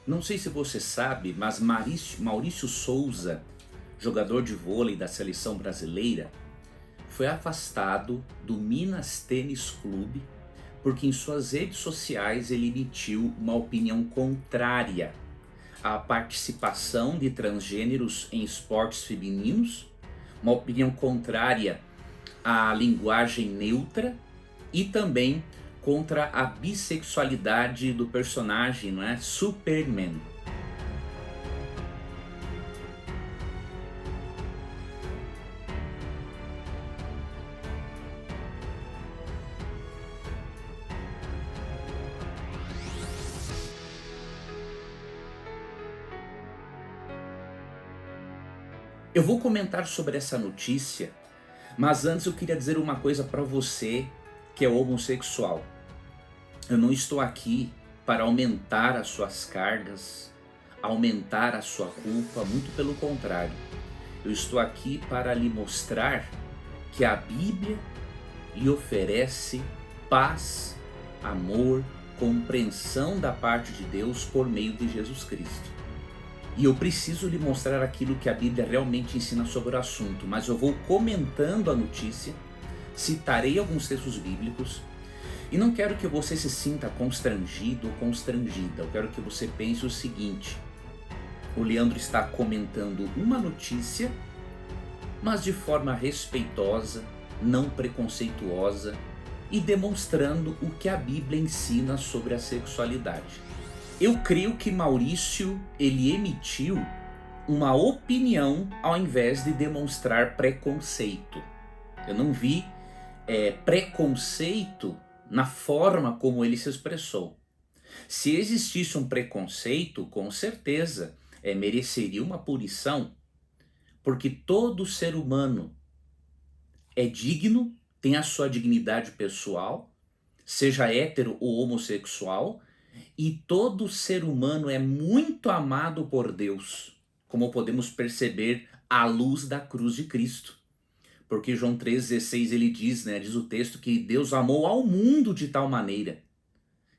Não sei se você sabe, mas Maurício Souza, jogador de vôlei da seleção brasileira, foi afastado do Minas Tênis Clube porque em suas redes sociais ele emitiu uma opinião contrária à participação de transgêneros em esportes femininos, uma opinião contrária à linguagem neutra e também contra a bissexualidade do personagem, não é? Superman. Eu vou comentar sobre essa notícia, mas antes eu queria dizer uma coisa para você que é homossexual. Eu não estou aqui para aumentar as suas cargas, aumentar a sua culpa, muito pelo contrário. Eu estou aqui para lhe mostrar que a Bíblia lhe oferece paz, amor, compreensão da parte de Deus por meio de Jesus Cristo. E eu preciso lhe mostrar aquilo que a Bíblia realmente ensina sobre o assunto, mas eu vou comentando a notícia, citarei alguns textos bíblicos, e não quero que você se sinta constrangido ou constrangida. Eu quero que você pense o seguinte: o Leandro está comentando uma notícia, mas de forma respeitosa, não preconceituosa e demonstrando o que a Bíblia ensina sobre a sexualidade. Eu creio que Maurício, ele emitiu uma opinião ao invés de demonstrar preconceito. Eu não vi preconceito na forma como ele se expressou. Se existisse um preconceito, com certeza mereceria uma punição, porque todo ser humano é digno, tem a sua dignidade pessoal, seja hétero ou homossexual, e todo ser humano é muito amado por Deus, como podemos perceber à luz da cruz de Cristo. Porque João 3,16 ele diz, diz o texto, que Deus amou ao mundo de tal maneira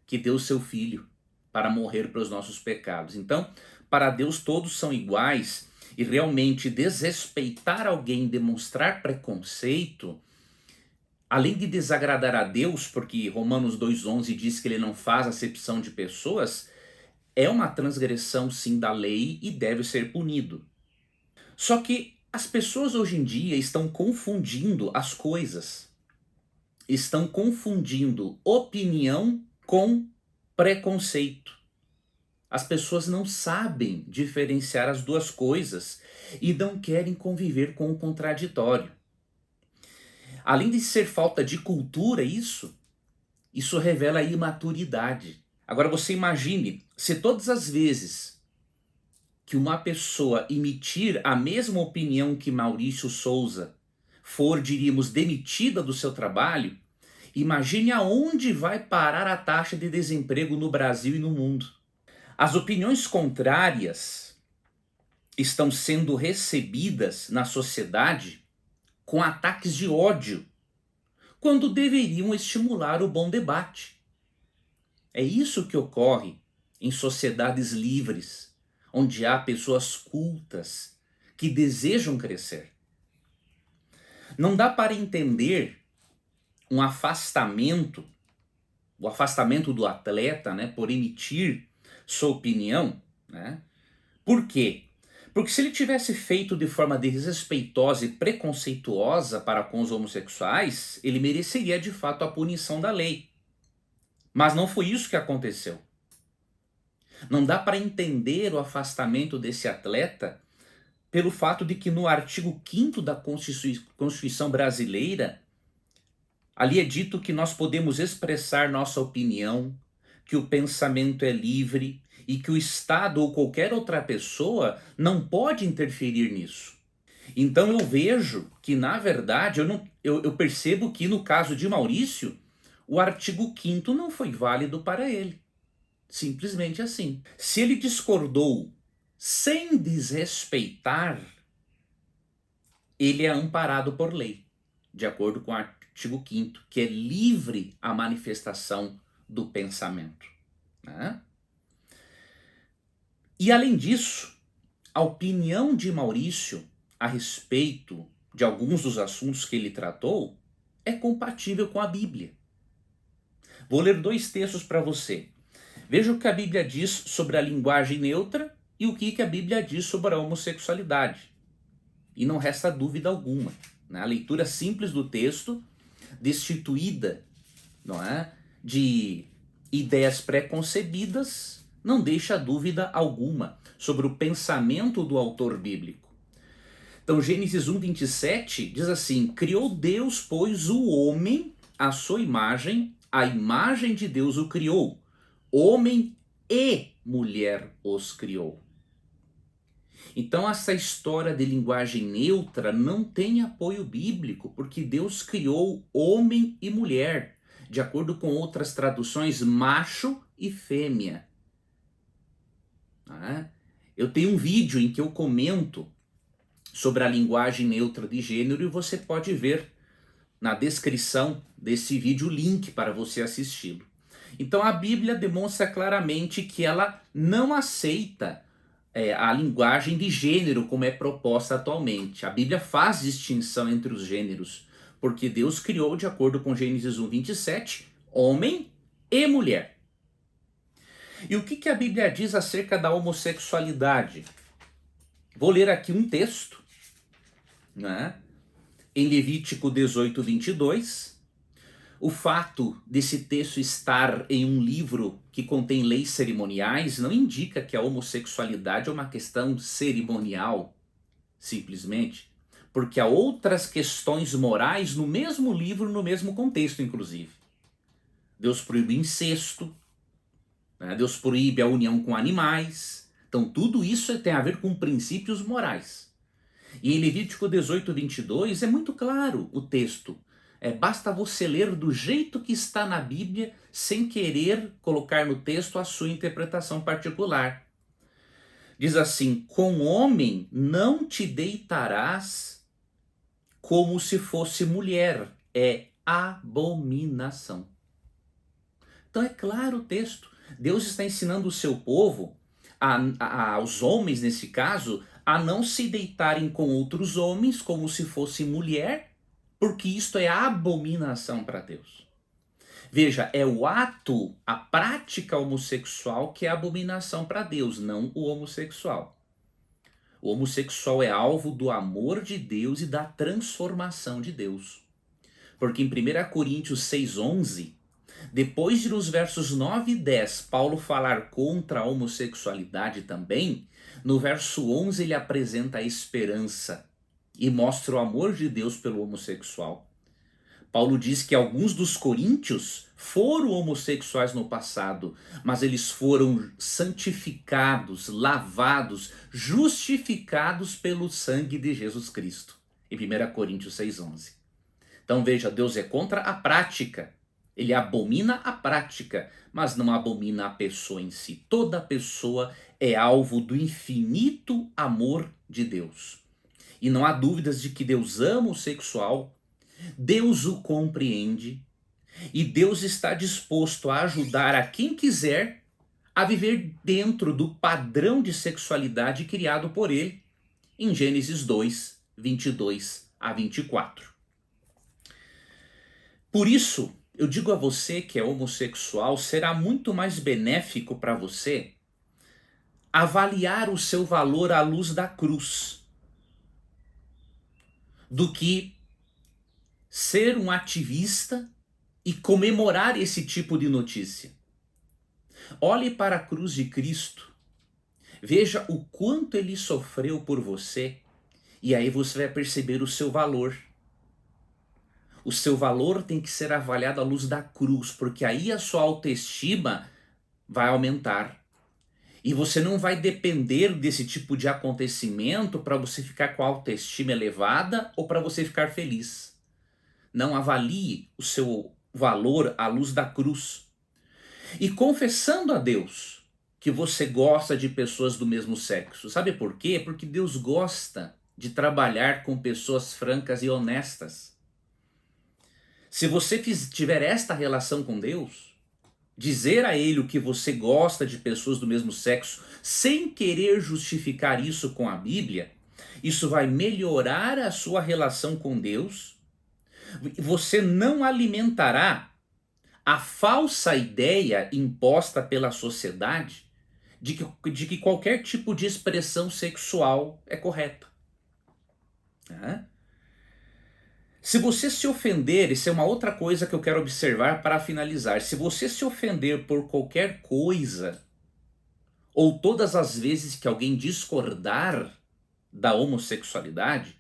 que deu seu Filho para morrer pelos nossos pecados. Então, para Deus todos são iguais, e realmente desrespeitar alguém, demonstrar preconceito, além de desagradar a Deus, porque Romanos 2,11 diz que ele não faz acepção de pessoas, é uma transgressão sim da lei e deve ser punido. Só que as pessoas hoje em dia estão confundindo as coisas. Estão confundindo opinião com preconceito. As pessoas não sabem diferenciar as duas coisas e não querem conviver com o contraditório. Além de ser falta de cultura, isso revela imaturidade. Agora você imagine, se todas as vezes que uma pessoa emitir a mesma opinião que Maurício Souza for, diríamos, demitida do seu trabalho, imagine aonde vai parar a taxa de desemprego no Brasil e no mundo. As opiniões contrárias estão sendo recebidas na sociedade com ataques de ódio, quando deveriam estimular o bom debate. É isso que ocorre em sociedades livres, onde há pessoas cultas que desejam crescer. Não dá para entender um afastamento, o afastamento do atleta, por emitir sua opinião, Por quê? Porque se ele tivesse feito de forma desrespeitosa e preconceituosa para com os homossexuais, ele mereceria de fato a punição da lei. Mas não foi isso que aconteceu. Não dá para entender o afastamento desse atleta pelo fato de que no artigo 5º da Constituição brasileira, ali é dito que nós podemos expressar nossa opinião, que o pensamento é livre e que o Estado ou qualquer outra pessoa não pode interferir nisso. Então eu vejo que, na verdade, eu percebo que no caso de Maurício, o artigo 5º não foi válido para ele. Simplesmente assim. Se ele discordou sem desrespeitar, ele é amparado por lei, de acordo com o artigo 5º, que é livre a manifestação do pensamento. E além disso, a opinião de Maurício a respeito de alguns dos assuntos que ele tratou é compatível com a Bíblia. Vou ler 2 textos para você. Veja o que a Bíblia diz sobre a linguagem neutra e o que a Bíblia diz sobre a homossexualidade. E não resta dúvida alguma, né? A leitura simples do texto, destituída, não é, de ideias preconcebidas, não deixa dúvida alguma sobre o pensamento do autor bíblico. Então, Gênesis 1:27 diz assim: criou Deus, pois, o homem à sua imagem, a imagem de Deus o criou, homem e mulher os criou. Então, essa história de linguagem neutra não tem apoio bíblico, porque Deus criou homem e mulher, de acordo com outras traduções, macho e fêmea. Eu tenho um vídeo em que eu comento sobre a linguagem neutra de gênero e você pode ver na descrição desse vídeo o link para você assisti-lo. Então a Bíblia demonstra claramente que ela não aceita a linguagem de gênero como é proposta atualmente. A Bíblia faz distinção entre os gêneros, porque Deus criou, de acordo com Gênesis 1:27, homem e mulher. E o que a Bíblia diz acerca da homossexualidade? Vou ler aqui um texto, né? Em Levítico 18:22. O fato desse texto estar em um livro que contém leis cerimoniais não indica que a homossexualidade é uma questão cerimonial, simplesmente, porque há outras questões morais no mesmo livro, no mesmo contexto, inclusive. Deus proíbe o incesto, né? Deus proíbe a união com animais. Então tudo isso tem a ver com princípios morais. E em Levítico 18:22 é muito claro o texto. Basta você ler do jeito que está na Bíblia, sem querer colocar no texto a sua interpretação particular. Diz assim: com homem não te deitarás como se fosse mulher, é abominação. Então é claro o texto. Deus está ensinando o seu povo, aos homens nesse caso, a não se deitarem com outros homens como se fosse mulher, porque isto é abominação para Deus. Veja, é o ato, a prática homossexual que é abominação para Deus, não o homossexual. O homossexual é alvo do amor de Deus e da transformação de Deus. Porque em 1 Coríntios 6:11, depois de nos versos 9 e 10 Paulo falar contra a homossexualidade também, no verso 11 ele apresenta a esperança e mostra o amor de Deus pelo homossexual. Paulo diz que alguns dos coríntios foram homossexuais no passado, mas eles foram santificados, lavados, justificados pelo sangue de Jesus Cristo. Em 1 Coríntios 6:11. Então veja, Deus é contra a prática. Ele abomina a prática, mas não abomina a pessoa em si. Toda pessoa é alvo do infinito amor de Deus. E não há dúvidas de que Deus ama o sexual, Deus o compreende e Deus está disposto a ajudar a quem quiser a viver dentro do padrão de sexualidade criado por ele em Gênesis 2:22-24. Por isso, eu digo a você que é homossexual, será muito mais benéfico para você avaliar o seu valor à luz da cruz do que ser um ativista e comemorar esse tipo de notícia. Olhe para a cruz de Cristo, veja o quanto ele sofreu por você, e aí você vai perceber o seu valor. O seu valor tem que ser avaliado à luz da cruz, porque aí a sua autoestima vai aumentar. E você não vai depender desse tipo de acontecimento para você ficar com a autoestima elevada ou para você ficar feliz. Não, avalie o seu valor à luz da cruz. E confessando a Deus que você gosta de pessoas do mesmo sexo. Sabe por quê? Porque Deus gosta de trabalhar com pessoas francas e honestas. Se você tiver esta relação com Deus, dizer a ele o que você gosta de pessoas do mesmo sexo, sem querer justificar isso com a Bíblia, isso vai melhorar a sua relação com Deus. Você não alimentará a falsa ideia imposta pela sociedade de que qualquer tipo de expressão sexual é correta. Né? Se você se ofender, isso é uma outra coisa que eu quero observar para finalizar. Se você se ofender por qualquer coisa, ou todas as vezes que alguém discordar da homossexualidade,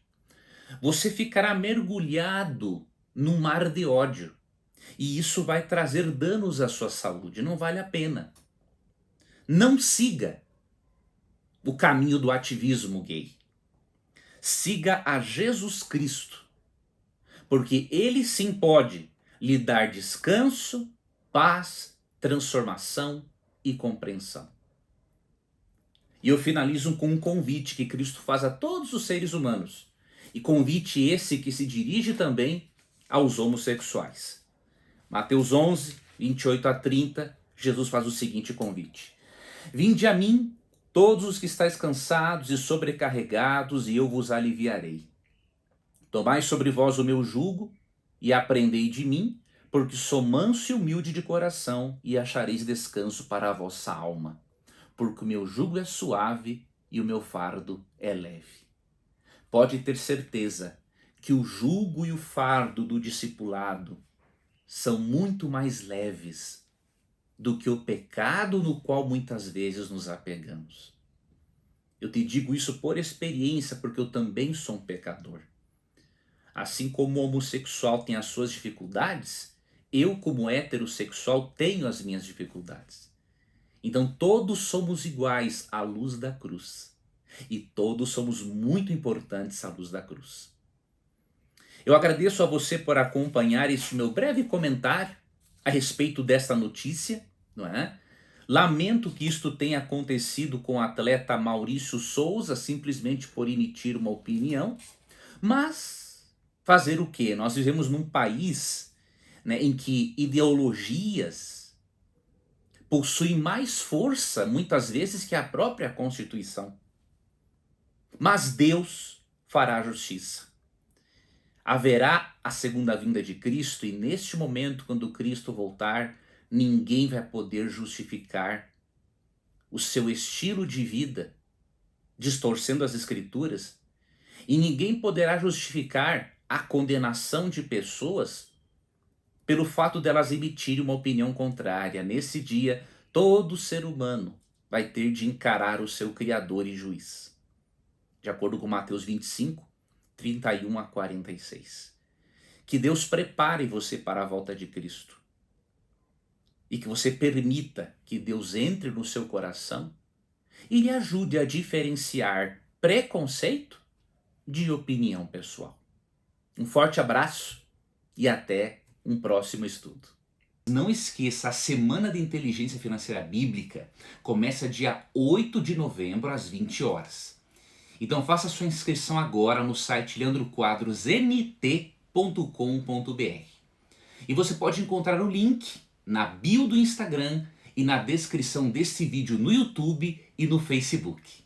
você ficará mergulhado num mar de ódio. E isso vai trazer danos à sua saúde. Não vale a pena. Não siga o caminho do ativismo gay. Siga a Jesus Cristo. Porque ele sim pode lhe dar descanso, paz, transformação e compreensão. E eu finalizo com um convite que Cristo faz a todos os seres humanos. E convite esse que se dirige também aos homossexuais. Mateus 11, 28 a 30, Jesus faz o seguinte convite. Vinde a mim, todos os que estáis cansados e sobrecarregados, e eu vos aliviarei. Tomai sobre vós o meu jugo e aprendei de mim, porque sou manso e humilde de coração, e achareis descanso para a vossa alma. Porque o meu jugo é suave e o meu fardo é leve. Pode ter certeza que o jugo e o fardo do discipulado são muito mais leves do que o pecado no qual muitas vezes nos apegamos. Eu te digo isso por experiência, porque eu também sou um pecador. Assim como o homossexual tem as suas dificuldades, eu, como heterossexual, tenho as minhas dificuldades. Então todos somos iguais à luz da cruz. E todos somos muito importantes à luz da cruz. Eu agradeço a você por acompanhar este meu breve comentário a respeito desta notícia, não é? Lamento que isto tenha acontecido com o atleta Maurício Souza, simplesmente por emitir uma opinião, mas fazer o quê? Nós vivemos num país, né, em que ideologias possuem mais força, muitas vezes, que a própria Constituição. Mas Deus fará justiça. Haverá a segunda vinda de Cristo, e neste momento, quando Cristo voltar, ninguém vai poder justificar o seu estilo de vida, distorcendo as Escrituras, e ninguém poderá justificar a condenação de pessoas pelo fato delas emitirem uma opinião contrária. Nesse dia, todo ser humano vai ter de encarar o seu Criador e Juiz. De acordo com Mateus 25, 31 a 46. Que Deus prepare você para a volta de Cristo. E que você permita que Deus entre no seu coração e lhe ajude a diferenciar preconceito de opinião pessoal. Um forte abraço e até um próximo estudo. Não esqueça, a Semana de Inteligência Financeira Bíblica começa dia 8 de novembro às 20 horas. Então faça sua inscrição agora no site leandroquadrosmt.com.br. E você pode encontrar o link na bio do Instagram e na descrição desse vídeo no YouTube e no Facebook.